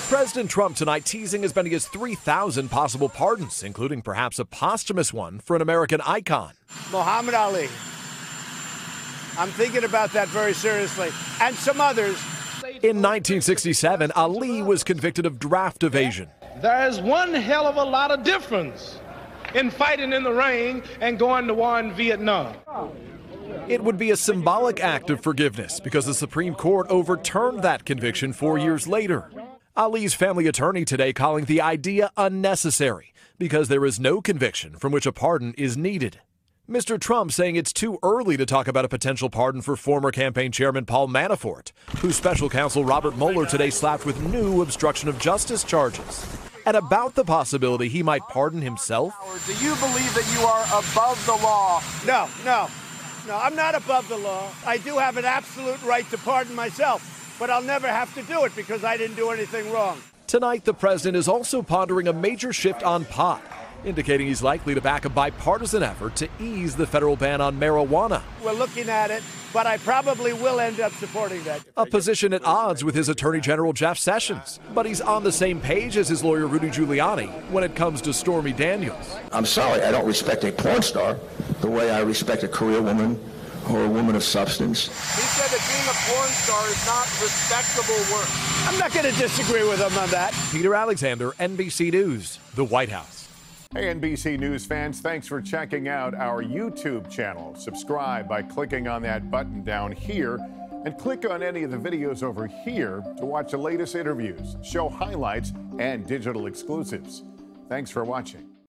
President Trump tonight teasing as many as 3,000 possible pardons, including perhaps a posthumous one for an American icon. Muhammed Ali. I'm thinking about that very seriously. And some others. In 1967, Ali was convicted of draft evasion. There's one hell of a lot of difference in fighting in the ring and going to war in Vietnam. It would be a symbolic act of forgiveness because the Supreme Court overturned that conviction 4 years later. Ali's family attorney today calling the idea unnecessary because there is no conviction from which a pardon is needed. Mr. Trump saying it's too early to talk about a potential pardon for former campaign chairman Paul Manafort, whose special counsel Robert Mueller today slapped with new obstruction of justice charges. And about the possibility he might pardon himself. Do you believe that you are above the law? No, I'm not above the law. I do have an absolute right to pardon myself, but I'll never have to do it because I didn't do anything wrong. Tonight, the president is also pondering a major shift on pot, indicating he's likely to back a bipartisan effort to ease the federal ban on marijuana. We're looking at it, but I probably will end up supporting that. A position at odds with his Attorney General Jeff Sessions. But he's on the same page as his lawyer Rudy Giuliani when it comes to Stormy Daniels. I'm sorry, I don't respect a porn star the way I respect a career woman or a woman of substance. He said that being a porn star is not respectable work. I'm not going to disagree with him on that. Peter Alexander, NBC News, the White House. Hey, NBC News fans, thanks for checking out our YouTube channel. Subscribe by clicking on that button down here and click on any of the videos over here to watch the latest interviews, show highlights, and digital exclusives. Thanks for watching.